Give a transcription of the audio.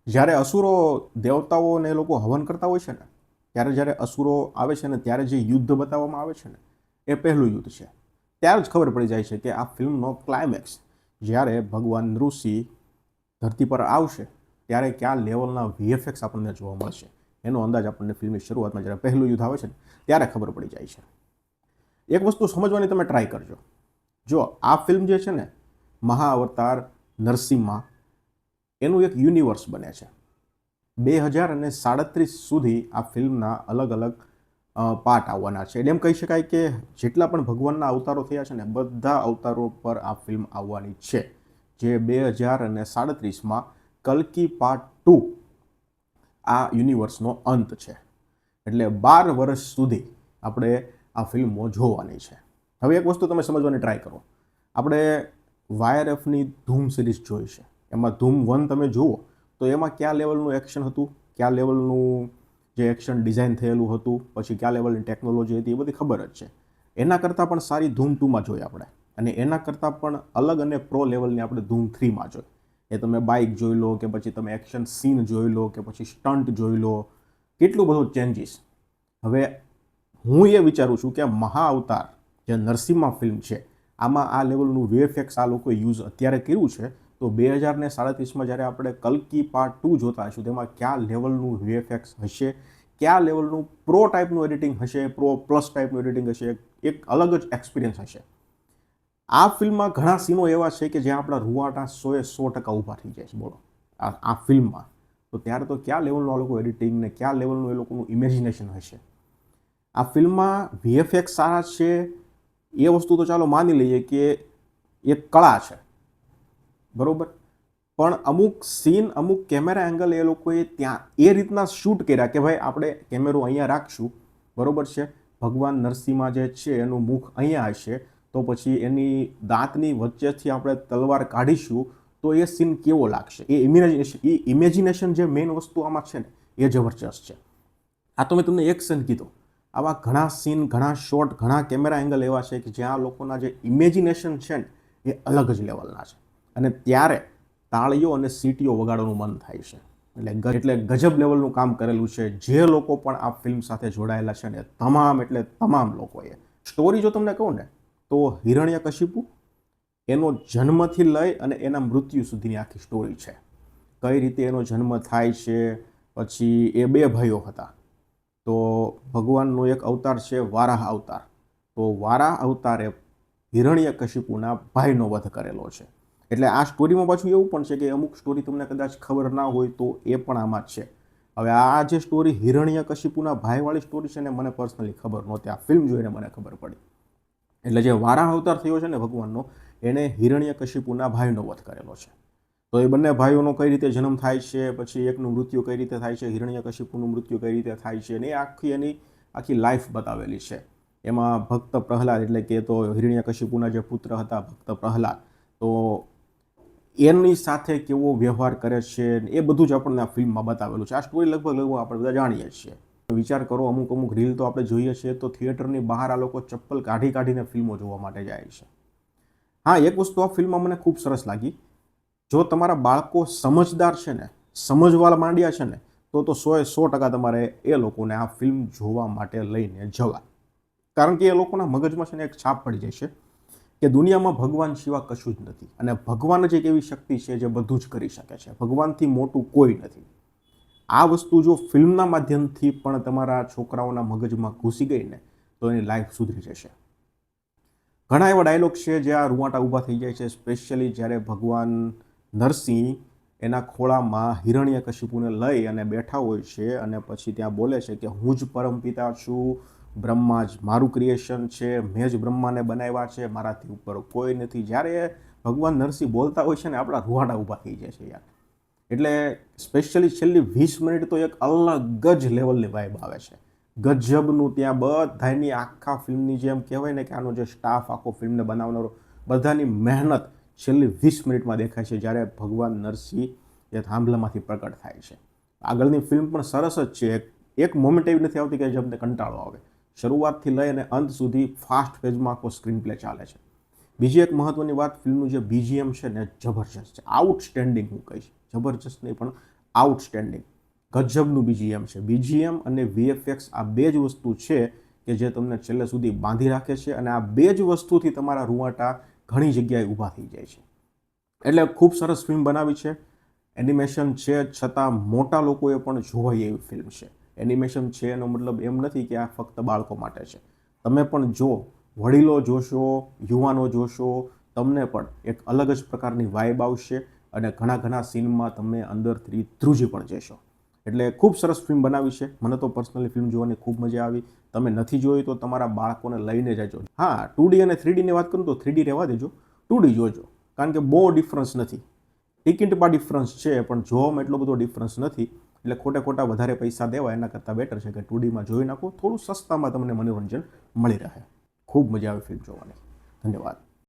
જ્યારે અસુરો દેવતાઓને એ લોકો હવન કરતા હોય છે ને, ત્યારે જ્યારે અસુરો આવે છે ને ત્યારે જે યુદ્ધ બતાવવામાં આવે છે ને, એ પહેલું યુદ્ધ છે. ત્યારે જ ખબર પડી જાય છે કે આ ફિલ્મનો ક્લાઇમેક્સ જ્યારે ભગવાન ઋષિ ધરતી પર આવશે ત્યારે કયા લેવલના વીએફએક્સ આપણને જોવા મળશે એનો અંદાજ આપણને ફિલ્મની શરૂઆતમાં જ્યારે પહેલું યુદ્ધ આવે છે ને ત્યારે ખબર પડી જાય છે. એક વસ્તુ સમજવાની તમે ટ્રાય કરજો. જો આ ફિલ્મ જે છે ને, મહાઅવતાર નરસિમ્હા, એનું એક યુનિવર્સ બને છે. 2037 સુધી આ ફિલ્મના અલગ અલગ પાર્ટ આવવાના છે. એટલે એમ કહી શકાય કે જેટલા પણ ભગવાનના અવતારો થયા છે ને, બધા અવતારો પર આ ફિલ્મ આવવાની છે, જે 2037માં કલ્કી પાર્ટ 2 આ યુનિવર્સનો અંત છે. એટલે 12 વર્ષ સુધી આપણે આ ફિલ્મો જોવાની છે. હવે એક વસ્તુ તમે સમજવાની ટ્રાય કરો. આપણે વાયરએફની ધૂમ સિરીઝ જોઈ છે, એમાં ધૂમ 1 તમે જુઓ તો એમાં કયા લેવલનું એક્શન હતું, કયા લેવલનું જે એક્શન ડિઝાઇન થયેલું હતું, પછી કયા લેવલની ટેકનોલોજી હતી, એ બધી ખબર જ છે. એના કરતાં પણ સારી ધૂમ 2માં જોઈ આપણે, અને એના કરતાં પણ અલગ અને પ્રો લેવલની આપણે ધૂમ 3માં જોઈ. એ તમે બાઇક જોઈ લો કે પછી તમે એક્શન સીન જોઈ લો કે પછી સ્ટન્ટ જોઈ લો, કેટલું બધું ચેન્જીસ. હવે હું એ વિચારું છું કે મહાઅવતાર જે નરસિમ્હા ફિલ્મ છે, આમાં આ લેવલનું વીએફએક્સ આ લોકોએ યુઝ અત્યારે કર્યું છે, તો 2037માં જ્યારે આપણે કલ્કી પાર્ટ 2 જોતા હશું તેમાં કયા લેવલનું વીએફએક્સ હશે, કયા લેવલનું પ્રો ટાઈપનું એડિટિંગ હશે, પ્રો પ્લસ ટાઈપનું એડિટિંગ હશે, એક અલગ જ એક્સપિરિયન્સ હશે. આ ફિલ્મમાં ઘણા સીનો એવા છે કે જ્યાં આપણા રૂવાટા 100% ઊભા થઈ જાય છે. બોલો આ ફિલ્મમાં તો ત્યારે તો કયા લેવલનું આ લોકો એડિટિંગ ને કયા લેવલનું એ લોકોનું ઇમેજિનેશન હશે. આ ફિલ્મમાં વીએફએક્સ સારા છે એ વસ્તુ તો ચાલો માની લઈએ કે એક કળા છે, બરાબર, પણ અમુક સીન, અમુક કેમેરા એંગલ એ લોકોએ ત્યાં એ રીતના શૂટ કર્યા કે ભાઈ આપણે કેમેરો અહીંયા રાખશું, બરાબર છે, ભગવાન નરસિંહા જે છે એનું મુખ અહીંયા હશે, તો પછી એની દાંતની વચ્ચેથી આપણે તલવાર કાઢીશું તો એ સીન કેવો લાગશે, એ ઇમેજિનેશન જે મેઇન વસ્તુ આમાં છે ને એ જબરજસ્ત છે. આ તો મેં તમને એક સીન કીધું, આવા ઘણા સીન, ઘણા શોટ, ઘણા કેમેરા એંગલ એવા છે કે જ્યાં લોકોના જે ઇમેજિનેશન છે ને એ અલગ જ લેવલના છે, અને ત્યારે તાળીઓ અને સીટીઓ વગાડવાનું મન થાય છે. એટલે ગજબ લેવલનું કામ કરેલું છે જે લોકો પણ આ ફિલ્મ સાથે જોડાયેલા છે ને, તમામ એટલે તમામ લોકોએ. સ્ટોરી જો તમને કહું ને તો હિરણ્યકશિપુ એનો જન્મથી લઈ અને એના મૃત્યુ સુધીની આખી સ્ટોરી છે. કઈ રીતે એનો જન્મ થાય છે, પછી એ 2 ભાઈઓ હતા, તો ભગવાનનો એક અવતાર છે વારાહ અવતાર, તો વારાહ અવતારે હિરણ્યકશિપુના ભાઈનો વધ કરેલો છે. એટલે આ સ્ટોરીમાં પાછું એવું પણ છે કે અમુક સ્ટોરી તમને કદાચ ખબર ના હોય તો એ પણ આમાં જ છે. હવે આ જે સ્ટોરી હિરણ્યકશિપુના ભાઈવાળી સ્ટોરી છે ને, મને પર્સનલી ખબર નહોતી, આ ફિલ્મ જોઈને મને ખબર પડી. એટલે જે વારાહ અવતાર થયો છે ને ભગવાનનો, એણે હિરણ્યકશિપુના ભાઈનો વધ કરેલો છે. તો એ બંને ભાઈઓનો કઈ રીતે જન્મ થાય છે, પછી એકનું મૃત્યુ કઈ રીતે થાય છે, હિરણ્યકશિપુનું મૃત્યુ કઈ રીતે થાય છે, અને એની આખી લાઈફ બતાવેલી છે. એમાં ભક્ત પ્રહલાદ, એટલે કે તો હિરણ્યકશિપુના જે પુત્ર હતા ભક્ત પ્રહલાદ, તો એની સાથે કેવો વ્યવહાર કરે છે એ બધું જ આપણને આ ફિલ્મમાં બતાવેલું છે. આ સ્ટોરી લગભગ આપણે બધા જાણીએ છીએ. વિચાર કરો, અમુક રીલ તો આપણે જોઈએ છીએ તો થિયેટરની બહાર આ લોકો ચપ્પલ કાઢીને ફિલ્મો જોવા માટે જાય છે. હા, એક વસ્તુ આ ફિલ્મમાં મને ખૂબ સરસ લાગી, જો તમારા બાળકો સમજદાર છે ને, સમજવા માંડ્યા છે ને, તો 100% તમારે એ લોકોને આ ફિલ્મ જોવા માટે લઈને જવા. કારણ કે એ લોકોના મગજમાં છે ને એક છાપ પડી જાય છે કે દુનિયામાં ભગવાન સિવાય કશું જ નથી, અને ભગવાન જ એક એવી શક્તિ છે જે બધું જ કરી શકે છે, ભગવાનથી મોટું કોઈ નથી. આ વસ્તુ જો ફિલ્મના માધ્યમથી પણ તમારા છોકરાઓના મગજમાં ઘૂસી ગઈ ને તો એની લાઈફ સુધરી જશે. ઘણા એવા ડાયલોગ છે જ્યાં રૂવાટા ઊભા થઈ જાય છે, સ્પેશિયલી જ્યારે ભગવાન નરસિંહ એના ખોળામાં હિરણ્યકશિપુને લઈ અને બેઠા હોય છે અને પછી ત્યાં બોલે છે કે હું જ પરમપિતા છું, બ્રહ્મા જ મારું ક્રિએશન છે, મેં જ બ્રહ્માને બનાવ્યા છે, મારાથી ઉપર કોઈ નથી. જ્યારે ભગવાન નરસિંહ બોલતા હોય છે ને, આપણા રૂવાટા ઊભા થઈ જાય છે યાર. એટલે સ્પેશિયલી છેલ્લી 20 મિનિટ તો એક અલગ જ લેવલની વાઇબ આવે છે, ગજબનું. ત્યાં બધાની આખા ફિલ્મની જેમ કહેવાય ને કે આનો જે સ્ટાફ આખો ફિલ્મને બનાવનારો, બધાની મહેનત છેલ્લી 20 મિનિટમાં દેખાય છે જ્યારે ભગવાન નરસિંહ એ થાંભલામાંથી પ્રકટ થાય છે. આગળની ફિલ્મ પણ સરસ જ છે, એક મોમેન્ટ એવી નથી આવતી કે જે અમને કંટાળો આવે. શરૂઆતથી લઈ અને અંત સુધી ફાસ્ટ ફેઝમાં આખો સ્ક્રીન પ્લે ચાલે છે. બીજી એક મહત્વની વાત, ફિલ્મનું જે બીજીએમ છે ને જબરજસ્ત છે, આઉટસ્ટેન્ડિંગ હું કહીશ, જબરજસ્ત નહીં પણ આઉટસ્ટેન્ડિંગ, ગજબનું બીજીએમ છે. બીજીએમ અને વીએફએક્સ આ બે જ વસ્તુ છે કે જે તમને છેલ્લે સુધી બાંધી રાખે છે, અને આ બે જ વસ્તુથી તમારા રૂવાટા ઘણી જગ્યાએ ઊભા થઈ જાય છે. એટલે ખૂબ સરસ ફિલ્મ બનાવી છે. એનિમેશન છે છતાં મોટા લોકોએ પણ જોવાય એવી ફિલ્મ છે. એનિમેશન છે એનો મતલબ એમ નથી કે આ ફક્ત બાળકો માટે છે. તમે પણ જો, વડીલો જોશો, યુવાનો જોશો, તમને પણ એક અલગ જ પ્રકારની વાઇબ આવશે અને ઘણા સીનમાં તમે અંદરથી ધ્રુજી પણ જશો. એટલે ખૂબ સરસ ફિલ્મ બનાવી છે. મને તો પર્સનલી ફિલ્મ જોવાની ખૂબ મજા આવી. તમે નથી જોઈ તો તમારા બાળકોને લઈને જજો. હા, 2D અને 3Dની વાત કરું તો 3D રહેવા દેજો, 2D જોજો, કારણ કે બહુ ડિફરન્સ નથી. ટિકિટમાં ડિફરન્સ છે પણ જોવામાં એટલો બધો ડિફરન્સ નથી. એટલે ખોટા વધારે પૈસા દેવા એના કરતાં બેટર છે કે 2Dમાં જોઈ નાખો. થોડું સસ્તામાં તમને મનોરંજન મળી રહે. ખૂબ મજા આવે ફિલ્મ જોવાની. ધન્યવાદ.